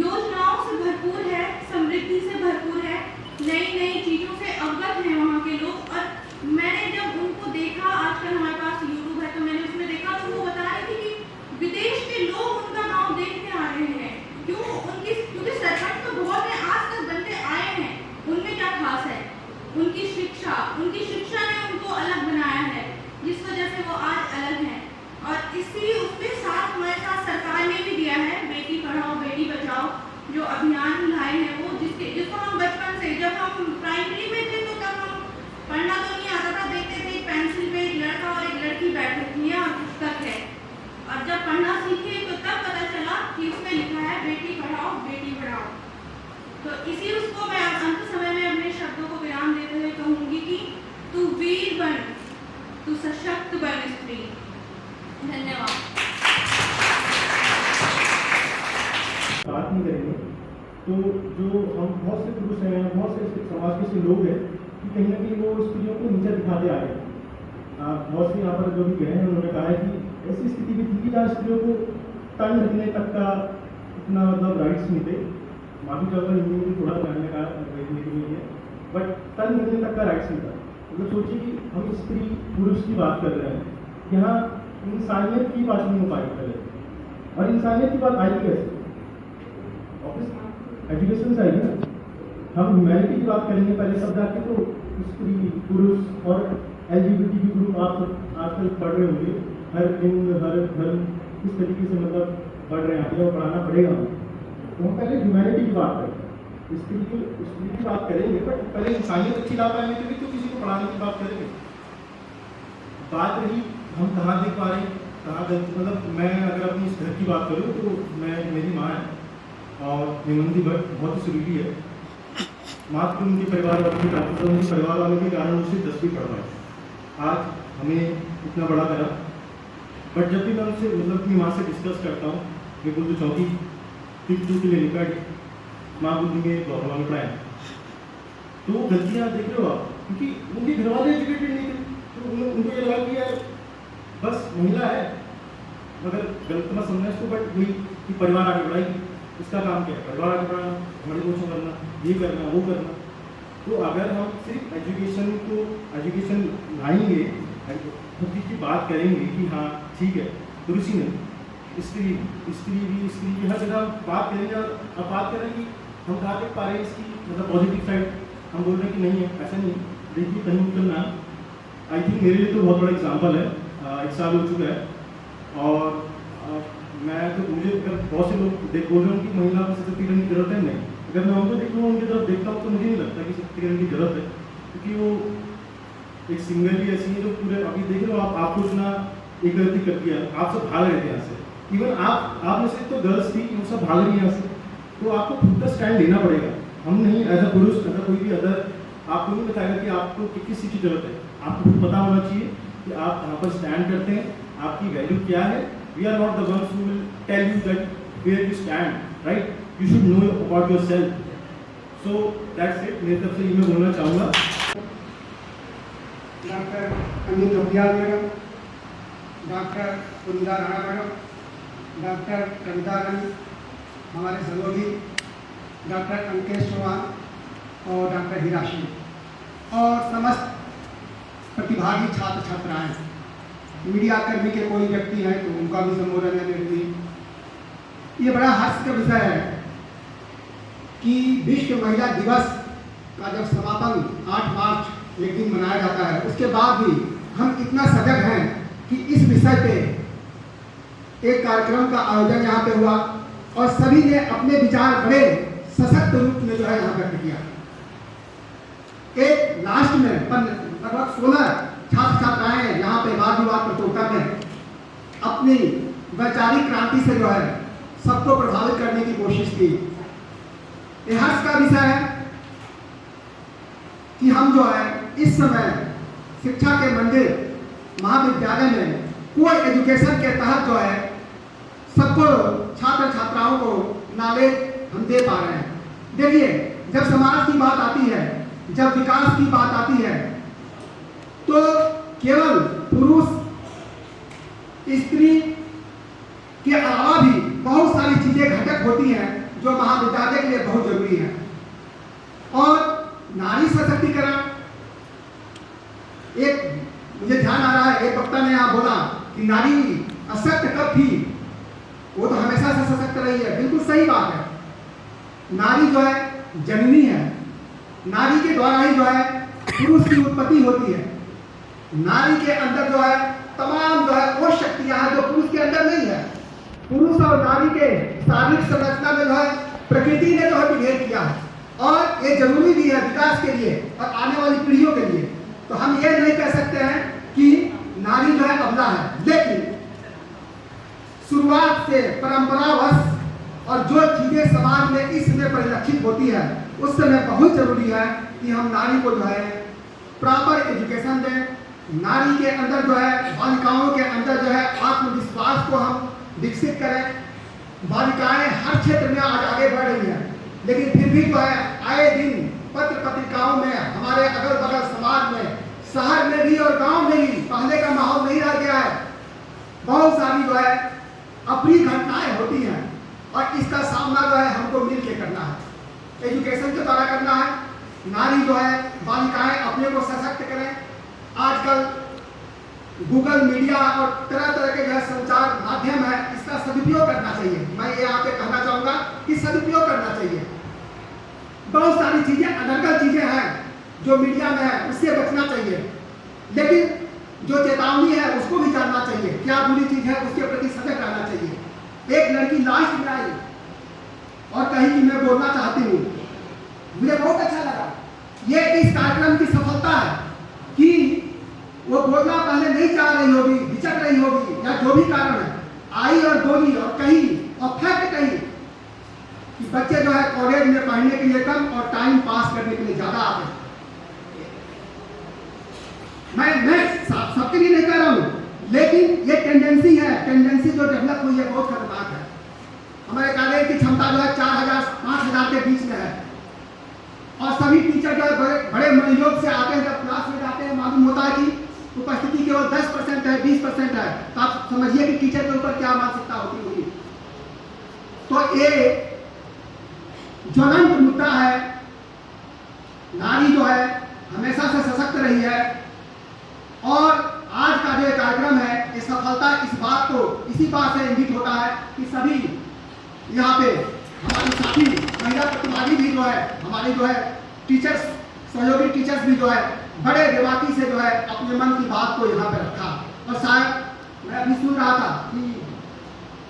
S12: योजनाओं से भरपूर है, समृद्धि से भरपूर है, नई नई चीज़ों से अवगत हैं वहाँ के लोग। और मैंने जब उनको देखा, आजकल हमारे पास यूट्यूब है तो मैंने उसमें देखा, तो वो बता रही थी कि विदेश के लोग उनका गांव देखने आ रहे हैं। क्योंकि सरपंच तो बहुत है, आज तक बनते आए हैं, उनमें क्या खास है? उनकी शिक्षा ने उनको अलग बनाया है, जिस वजह से वो आज अलग हैं। और इसी उसके साथ हमारे साथ सरकार ने भी दिया है बेटी पढ़ाओ बेटी बचाओ, जो अभियान लाए हैं वो, जिसको हम बचपन से, जब हम प्राइमरी में थे तो तब हम पढ़ना तो नहीं आता था, देखते थे एक पेंसिल पे एक लड़का और एक लड़की बैठे थे और पुस्तक है, और जब पढ़ना सीखे तो तब पता चला कि उसमें लिखा है बेटी पढ़ाओ बेटी पढ़ाओ। तो इसी उसको मैं अंत समय में अपने शब्दों को विराम देते हुए कहूँगी कि तू वीर बन, तू सशक्त बन स्त्री। धन्यवाद।
S4: बात नहीं करेंगे तो जो हम बहुत से पुरुष हैं, बहुत से समाज के ऐसे लोग हैं कि कहीं ना कहीं वो स्त्रियों को नीचे दिखाते आ रहे हैं। बहुत से यहाँ पर जो भी गए हैं उन्होंने कहा है कि ऐसी स्थिति भी थी कि जहाँ स्त्रियों को तन ढकने तक का इतना मतलब राइट्स नहीं थे। माफी चाहूँगा हिंदी में थोड़ा जानने का नहीं है, बट तन ढकने तक का राइट्स नहीं था। मतलब सोचिए कि हम स्त्री पुरुष की बात कर रहे हैं, यहाँ इंसानियत की बात नहीं हो पाई पहले। और इंसानियत की बात आई कैसे? ऑफिस एजुकेशन से आएगी ना। हम ह्यूमैनिटी की बात करेंगे पहले शब्द आके, तो स्त्री पुरुष और LGBT ग्रुप आप आजकल पढ़ रहे होंगे, हर लिंग हर धर्म इस तरीके से मतलब पढ़ रहे हैं, आगे पढ़ाना पड़ेगा। तो हम पहले ह्यूमैनिटी की बात करें, स्त्री की बात करेंगे, बट पहले इंसानियत अच्छी ला पाएंगे तभी तो किसी को पढ़ाने की बात करेंगे। बात रही हम कहाँ देख पा रहे हैं, कहाँ गलती, मतलब मैं अगर अपनी इस घर की बात करूँ तो मेरी माँ है और हेमंती भट्ट बहुत ही सुरीली है। मात्र उनके परिवार वालों के उनके परिवार वालों के कारण उसे 10वीं पढ़वाए, आज हमें इतना बड़ा करा। बट जब भी मैं उनसे मतलब अपनी माँ से डिस्कस करता हूँ, मैं बोलती चौथी 2 के लिए निकट माँ बोलेंगे गौरव में पढ़ाएँ, तो वो गलतियाँ देख रहे हो आप, क्योंकि उनके घर वाले एजुकेटेड नहीं थे। तो उनको ये लगा कि यार बस महिला है, मगर गलत मत समझना इसको, बट वही कि परिवार आगे बढ़ाएगी, इसका काम क्या है? परिवार आगे बढ़ाना, हमारे कोचों करना, ये करना वो करना। तो अगर हम सिर्फ एजुकेशन लाएंगे,
S10: खुद की बात करेंगे कि हाँ ठीक है, पुरुष ही नहीं, स्त्री हर जगह बात करेंगे। और अब बात करें कि हम कहाँ देख पा रहे हैं इसकी मतलब पॉजिटिव साइड, हम बोल रहे हैं कि नहीं है, ऐसा नहीं। देखिए कहीं निकलना, आई थिंक मेरे लिए तो बहुत बड़ा एग्जाम्पल है। 1 साल हो चुका है और मैं तो मुझे अगर बहुत से लोग बोल रहे हैं कि महिला को सशक्तिकरण की जरूरत है, नहीं। अगर मैं उनको देखूँ, उनकी तरफ देखता हूँ तो मुझे नहीं लगता कि सशक्तिकरण की जरूरत है, क्योंकि वो एक सिंगल ही ऐसी है जो पूरे, अभी देख रहे हो आप कुछ ना एक गलती कर दिया, आप सब भाग रहे थे यहाँ से। इवन आप में से तो गर्ल्स थी, वो सब भाग रही यहाँ से। तो आपको खुद का स्टैंड लेना पड़ेगा। हम नहीं एज अ पुरुष, एज अ कोई भी अदर आपको नहीं बताएगा कि आपको किस चीज़ की जरूरत है। आपको खुद पता होना चाहिए कि आप कहाँ पर स्टैंड करते हैं, आपकी वैल्यू क्या है। We are not the ones who will tell you that where you stand, right? You should know about yourself. So that's it, मेरी तरफ से ये मैं बोलना चाहूँगा।
S13: डॉक्टर अमित अभियान मैडम, डॉक्टर कुंदा राणा मैडम, डॉक्टर कविता रानी, हमारे सहयोगी डॉक्टर अंकेश चौहान और डॉक्टर हिराशी और समस्त प्रतिभागी छात्र छात्राएं, मीडिया कर्मी के कोई व्यक्ति हैं तो उनका भी संबोधन है मेरे लिए। ये बड़ा हर्ष का विषय है कि विश्व महिला दिवस का जब समापन 8 मार्च एक दिन मनाया जाता है, उसके बाद भी हम इतना सजग हैं कि इस विषय पे एक कार्यक्रम का आयोजन यहाँ पे हुआ और सभी ने अपने विचार बड़े सशक्त रूप में जो है यहाँ व्यक्त किया। एक लास्ट में लगभग 16 छात्र छात्राएं यहाँ पे वाद विवाद प्रतियोगिता में अपनी वैचारिक क्रांति से जो है सबको प्रभावित करने की कोशिश की। यह हर्ष का विषय है कि हम जो है इस समय शिक्षा के मंदिर महाविद्यालय में कोर एजुकेशन के तहत जो है सबको छात्र छात्राओं को नॉलेज हम दे पा रहे हैं। देखिए, जब समाज की बात आती है, जब विकास की बात आती है, तो केवल पुरुष स्त्री के अलावा भी बहुत सारी चीजें घटक होती हैं जो महाविद्यालय के लिए बहुत जरूरी है। और नारी सशक्तिकरण, एक मुझे ध्यान आ रहा है, एक वक्ता ने यहाँ बोला कि नारी अशक्त कब थी, वो तो हमेशा से सशक्त रही है। बिल्कुल सही बात है। नारी जो है जननी है, नारी के द्वारा ही जो है पुरुष की उत्पत्ति होती है। नारी के अंदर जो है तमाम जो है वो शक्तियां हैं जो पुरुष के अंदर नहीं है। पुरुष और नारी के शारीरिक संरचना में जो है प्रकृति ने जो है विभेद किया है और ये जरूरी भी है विकास के लिए और आने वाली पीढ़ियों के लिए। तो हम ये नहीं कह सकते हैं कि नारी जो है अबला है, लेकिन शुरुआत से परंपरावश और जो चीजें समाज में इस समय परिलक्षित होती है उस समय बहुत जरूरी है कि हम नारी को जो है प्रॉपर एजुकेशन दें। नारी के अंदर जो है, बालिकाओं के अंदर जो है आत्मविश्वास को हम विकसित करें। बालिकाएं हर क्षेत्र में आज आगे बढ़ रही हैं, लेकिन फिर भी जो है आए दिन पत्र पत्रिकाओं में, हमारे अगल बगल समाज में, शहर में भी और गांव में भी पहले का माहौल नहीं रह गया है। बहुत सारी जो है अप्रिय घटनाएं होती हैं और इसका सामना जो है हमको मिल के करना है, एजुकेशन के द्वारा करना है। नारी जो है, बालिकाएं अपने को सशक्त करें। आजकल गूगल मीडिया और तरह तरह के जो है संचार माध्यम है, इसका सदुपयोग करना चाहिए। मैं ये यहाँ पे कहना चाहूँगा कि सदुपयोग करना चाहिए। बहुत सारी चीजें, अनर्गल चीजें हैं जो मीडिया में है, उससे बचना चाहिए, लेकिन जो चेतावनी है उसको भी जानना चाहिए। क्या बुरी चीज है उसके प्रति सजग रहना चाहिए। एक लड़की लास्ट में आई और कही कि मैं बोलना चाहती हूँ। मुझे बहुत अच्छा लगा। ये इस कार्यक्रम की सफलता है कि वो बोलना पहले नहीं चाह रही होगी, हिचक रही होगी या जो भी कारण है, आई और बोली और कही और फैक्ट कही कि बच्चे जो है कॉलेज में पढ़ने के लिए कम और टाइम पास करने के लिए ज्यादा आते हैं। मैं सबके लिए नहीं कह रहा हूँ, लेकिन ये टेंडेंसी है, टेंडेंसी जो डेवलप हुई है बहुत खतरनाक है। हमारे कॉलेज की क्षमता जो है 4000 5000 के बीच में है और सभी टीचर जो है बड़े मनोयोग से आते हैं। जब क्लास में जाते हैं मालूम होता है कि उपस्थिति केवल 10% है, 20% है, तो आप समझिए कि टीचर के ऊपर क्या मानसिकता होती होगी। तो ये ज्वलंत मुद्दा है। नारी जो है हमेशा से सशक्त रही है और आज का जो ये कार्यक्रम है, ये सफलता इसी बात से इंगित होता है कि सभी यहाँ पे हमारी साथी महिला प्रतिभागी भी जो है, हमारी जो है टीचर्स, सहयोगी टीचर्स भी जो है बड़े बेबाकी से जो है अपने मन की बात को यहाँ पे रखा। और शायद मैं अभी सुन रहा था कि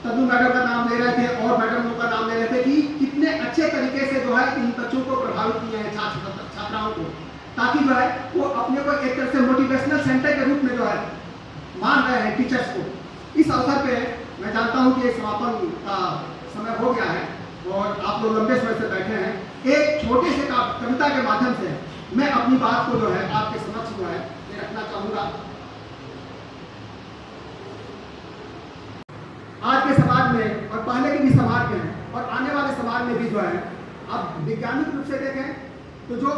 S13: तनु मैडम का नाम ले रहे थे और मैडम लोग का नाम ले रहे थे कि कितने अच्छे तरीके से जो है इन बच्चों को प्रभावित किए हैं, छात्राओं को, ताकि जो है वो अपने को एक तरह से मोटिवेशनल सेंटर के रूप में जो है मान रहे हैं टीचर्स को। इस अवसर पे मैं जानता हूँ कि समापन का समय हो गया है और आप लोग लंबे समय से बैठे हैं। एक छोटे से कविता के माध्यम से मैं अपनी बात को जो है आपके समक्ष जो है रखना चाहूँगा। आज के समाज में और पहले के भी समाज में और आने वाले समाज में भी जो है, अब वैज्ञानिक रूप से देखें तो जो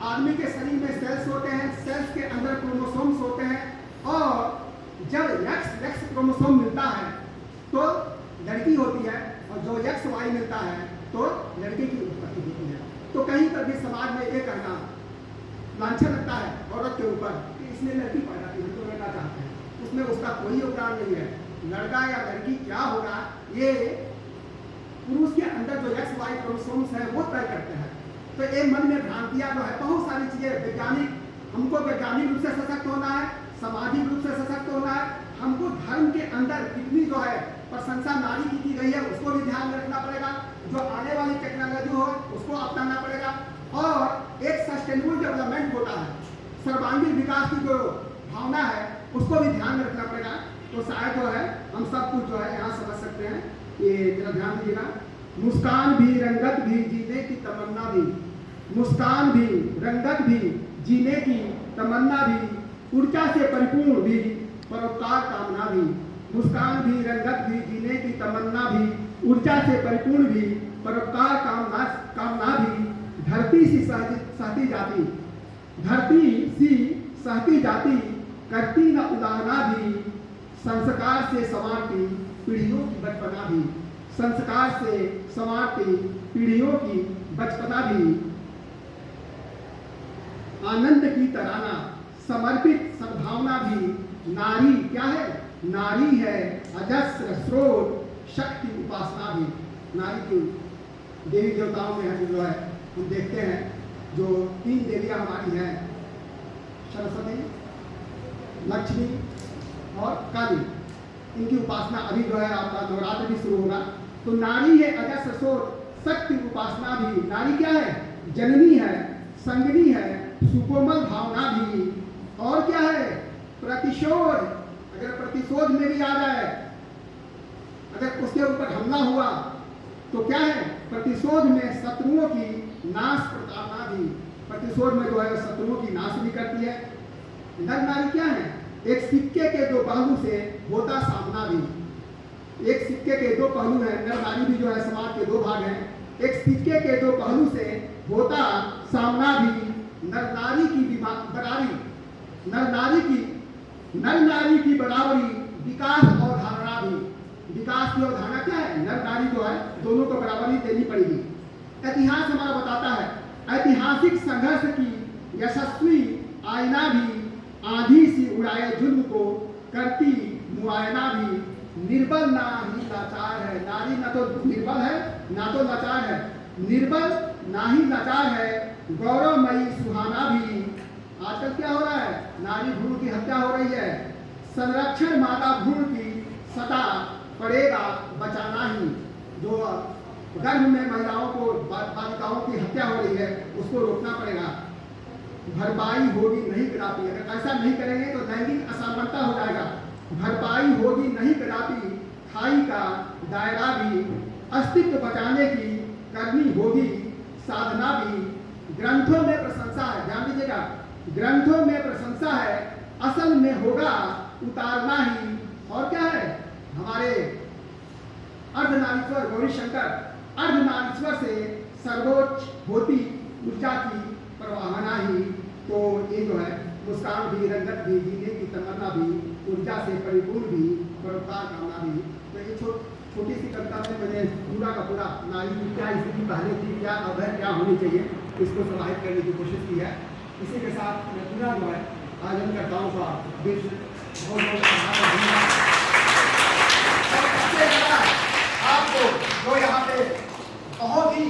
S13: आदमी के शरीर में सेल्स होते हैं, सेल्स के अंदर क्रोमोसोम्स होते हैं और जब एक्स क्रोमोसोम मिलता है तो लड़की होती है और जो XY मिलता है तो लड़के की उत्पत्ति होती है। तो कहीं पर भी समाज में ये कहना लांछन लगता है औरत के ऊपर कि इसने लड़की पैदा की, हम तो लड़का चाहते हैं, उसमें उसका कोई योगदान नहीं है। लड़का या लड़की क्या होगा ये पुरुष के अंदर जो XY क्रोमोसोम्स है वो तय करते हैं। तो ये मन में भ्रांतियां जो है, बहुत सारी चीजें हमको वैज्ञानिक रूप से सशक्त होना है, सामाजिक रूप से सशक्त होना है, हमको धर्म के अंदर कितनी जो है प्रशंसा नारी की गई है उसको भी ध्यान में रखना पड़ेगा, जो आने वाली टेक्नोलॉजी हो उसको अपनाना पड़ेगा और एक सस्टेनेबल डेवलपमेंट होता है, सर्वांगीण विकास की जो भावना है उसको भी ध्यान में रखना पड़ेगा। तो शायद जो है हम सब कुछ जो है यहाँ समझ सकते हैं। ये जरा ध्यान दीजिएगा। मुस्कान भी रंगत भी जीने की तमन्ना भी, मुस्कान भी रंगत भी जीने की तमन्ना भी, ऊर्जा से परिपूर्ण भी परोपकार कामना भी, मुस्कान भी रंगत भी जीने की तमन्ना भी, ऊर्जा से परिपूर्ण भी परोपकार कामना भी, धरती सी सहती जाती, धरती सी सहती जाती, करती न उदाहना भी, संस्कार से संवारती पीढ़ियों की बचपना भी, संस्कार से संवारती पीढ़ियों की बचपना भी, आनंद की तराना समर्पित सद्भावना भी, नारी क्या है? नारी है अजस्र स्रोत शक्ति उपासना भी। नारी की देवी देवताओं में जो है हम देखते हैं जो 3 देवियां हमारी हैं, सरस्वती, लक्ष्मी और काली, इनकी उपासना अभी जो है आपका नवरात्र भी शुरू होगा। तो नारी है अजस्र स्रोत शक्ति उपासना भी। नारी क्या है? जननी है, संगनी है, सुकोमल भावना भी। और क्या है? प्रतिशोध, अगर प्रतिशोध में भी आ जाए, अगर उसके ऊपर हमला हुआ तो क्या है? प्रतिशोध में शत्रुओं की नाश प्रताड़ना भी। प्रतिशोध में जो है शत्रुओं की नाश भी करती है। नर नारी क्या है? एक सिक्के के 2 पहलू से होता सामना भी। एक सिक्के के 2 पहलू हैं। नर नारी भी जो है समाज के 2 भाग हैं। एक सिक्के के 2 पहलू से होता सामना भी। नर नारी की बराबरी, नर नारी की बराबरी, विकास और धारणा भी। विकास की अवधारणा क्या है? नर नारी जो है दोनों को बराबरी देनी पड़ेगी। इतिहास हमारा बताता है ऐतिहासिक संघर्ष की यशस्वी आईना भी, आंधी सी उड़ाए जुल्म को करती मुआयना भी। निर्बल ना ही लाचार है, नारी ना तो निर्बल है ना तो लाचार है, निर्बल ना ही लाचार है, गौरवमयी सुहाना भी। आजकल क्या हो रहा है? नारी भ्रूण की हत्या हो रही है। संरक्षण माता भ्रूण की सदा पड़ेगा बचाना ही। जो गर्भ में महिलाओं को, बालिकाओं की हत्या हो रही है उसको रोकना पड़ेगा। भरपाई होगी नहीं कदापि, अगर ऐसा नहीं करेंगे तो लैंगिक असमानता हो जाएगा। भरपाई होगी नहीं कदापि, खाई का दायरा भी, अस्तित्व बचाने की करनी होगी साधना भी। ग्रंथों में प्रशंसा है, ध्यान दीजिएगा, ग्रंथों में प्रशंसा है, असल में होगा उतारना ही। और क्या है? हमारे अर्धनारीश्वर गौरी शंकर अर्धनारीश्वर से सर्वोच्च होती ऊर्जा की प्रवाहना ही। तो ये जो है मुस्कान भी रंगत भी, जीने की तमन्ना भी, ऊर्जा से परिपूर्ण भी, परोपकार कामना भी। तो ये छोटी सी कविता में मैंने पूरा का पूरा नारी की क्या स्थिति पहले थी, क्या अब है, क्या होनी चाहिए, इसको समाहित करने की कोशिश की है। इसी के साथ मैं पूरा जो है आयोजनकर्ताओं का बहुत बहुत धन्यवाद। और सबसे ज़्यादा आपको जो यहाँ पे बहुत ही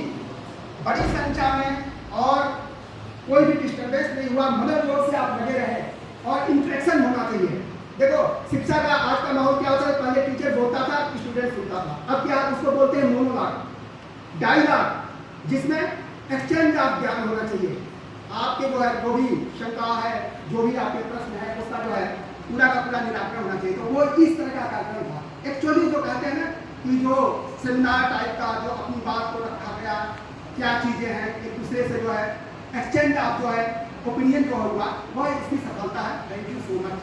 S13: बड़ी संख्या में और कोई भी डिस्टर्बेंस नहीं हुआ, मनोयोग से आप लगे रहे और इंटरेक्शन होना चाहिए। देखो शिक्षा का आज का माहौल क्या होता है, पहले टीचर बोलता था, स्टूडेंट सुनता था, अब क्या उसको बोलते हैं मोनोलॉग, डायलॉग, जिसमें एक्सचेंज ऑफ ज्ञान होना चाहिए। आपके जो है जो भी शंका है, जो भी आपके प्रश्न है, उसका जो है पूरा का पूरा निराकरण होना चाहिए। तो वो इस तरह का कार्यक्रम था। एक्चुअली जो कहते हैं ना कि जो सेमिनार टाइप का जो अपनी बात को रखा गया, क्या चीज़ें हैं, एक दूसरे से जो है एक्सचेंज ऑफ जो है ओपिनियन जो होगा, वह इसकी सफलता है। Thank you so much.